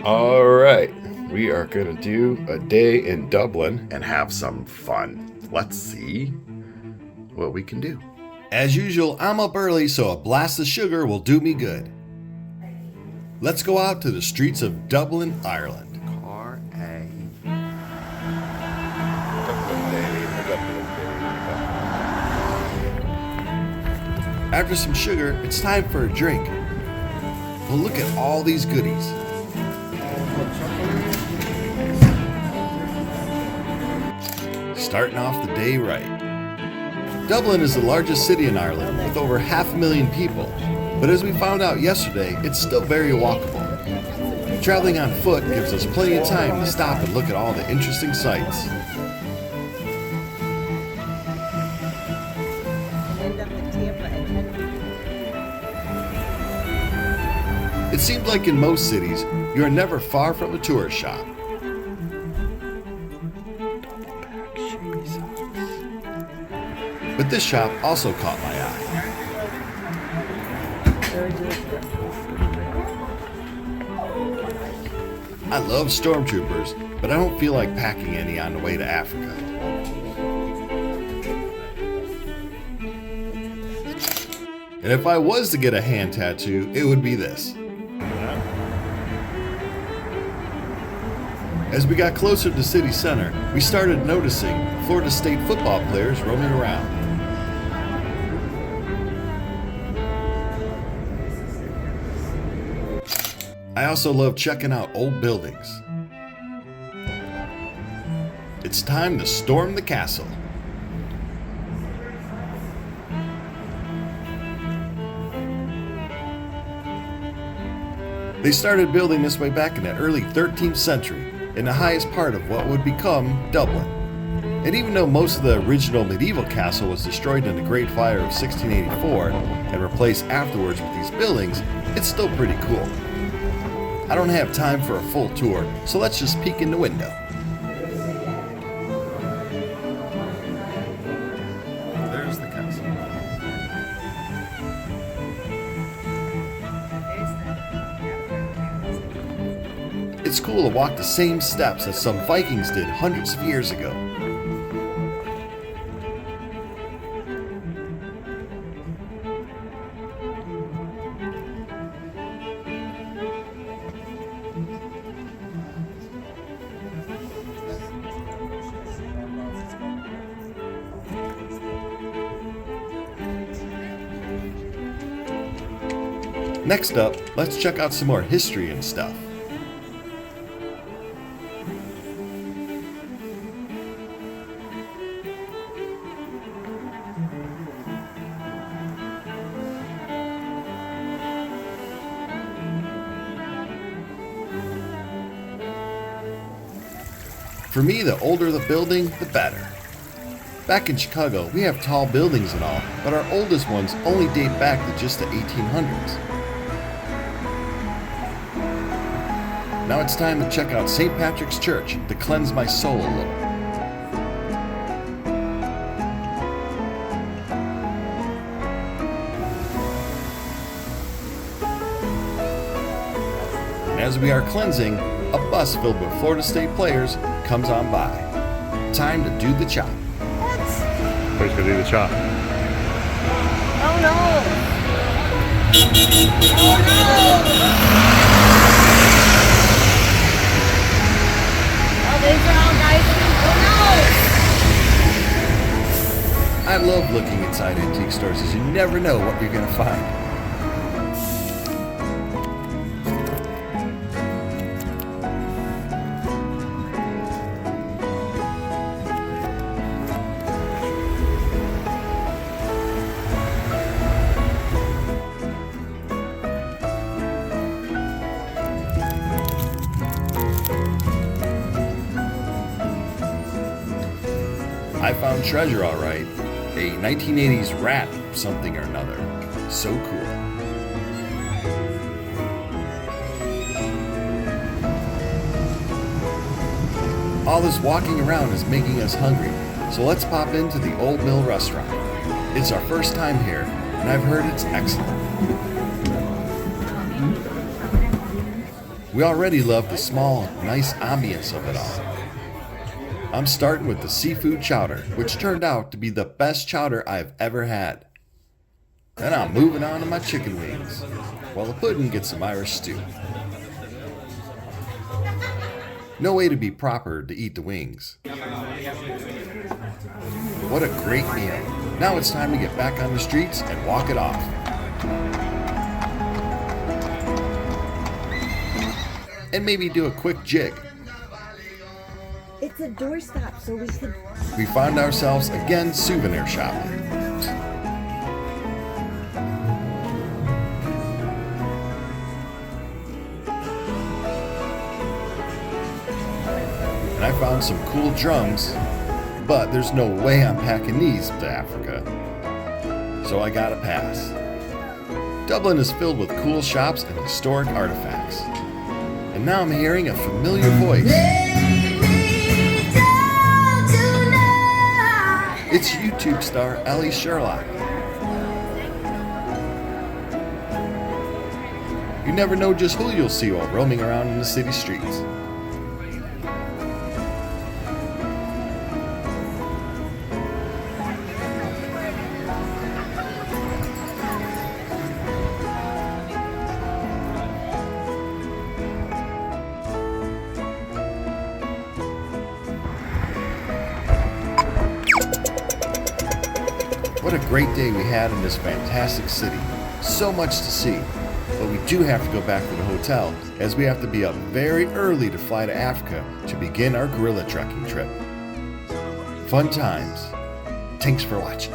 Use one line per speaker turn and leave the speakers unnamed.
All right, we are going to do a day in Dublin and have some fun. Let's see what we can do.
As usual, I'm up early, so a blast of sugar will do me good. Let's go out to the streets of Dublin, Ireland.
Car A.
After some sugar, it's time for a drink. Well, look at all these goodies. Starting off the day right. Dublin is the largest city in Ireland with over 500,000 people, but as we found out yesterday, it's still very walkable. Traveling on foot gives us plenty of time to stop and look at all the interesting sights. It seems like in most cities, you are never far from a tourist shop. But this shop also caught my eye. I love stormtroopers, but I don't feel like packing any on the way to Africa. And if I was to get a hand tattoo, it would be this. As we got closer to city center, we started noticing Florida State football players roaming around. I also love checking out old buildings. It's time to storm the castle. They started building this way back in the early 13th century, in the highest part of what would become Dublin. And even though most of the original medieval castle was destroyed in the Great Fire of 1684 and replaced afterwards with these buildings, it's still pretty cool. I don't have time for a full tour, so let's just peek in the window. There's the castle. It's cool to walk the same steps that some Vikings did hundreds of years ago. Next up, let's check out some more history and stuff. For me, the older the building, the better. Back in Chicago, we have tall buildings and all, but our oldest ones only date back to just the 1800s. Now it's time to check out St. Patrick's Church to cleanse my soul a little. And as we are cleansing, a bus filled with Florida State players comes on by. Time to do the chop.
Who's going to do the chop?
Oh no! Oh no! Oh, these are all nice. Oh
I love looking inside antique stores as you never know what you're going to find. I found treasure all right. A 1980s rat something or another. So cool. All this walking around is making us hungry, so let's pop into the Old Mill restaurant. It's our first time here, and I've heard it's excellent. We already love the small, nice ambience of it all. I'm starting with the seafood chowder, which turned out to be the best chowder I've ever had. Then I'm moving on to my chicken wings, while the pudding gets some Irish stew. No way to be proper to eat the wings. What a great meal. Now it's time to get back on the streets and walk it off. And maybe do a quick jig.
It's a doorstop, so we could.
We found ourselves again souvenir shopping. And I found some cool drums, but there's no way I'm packing these to Africa. So I gotta pass. Dublin is filled with cool shops and historic artifacts. And now I'm hearing a familiar voice. It's YouTube star Allie Sherlock. You never know just who you'll see while roaming around in the city streets. What a great day we had in this fantastic city. So much to see. But we do have to go back to the hotel, as we have to be up very early to fly to Africa to begin our gorilla trekking trip. Fun times. Thanks for watching.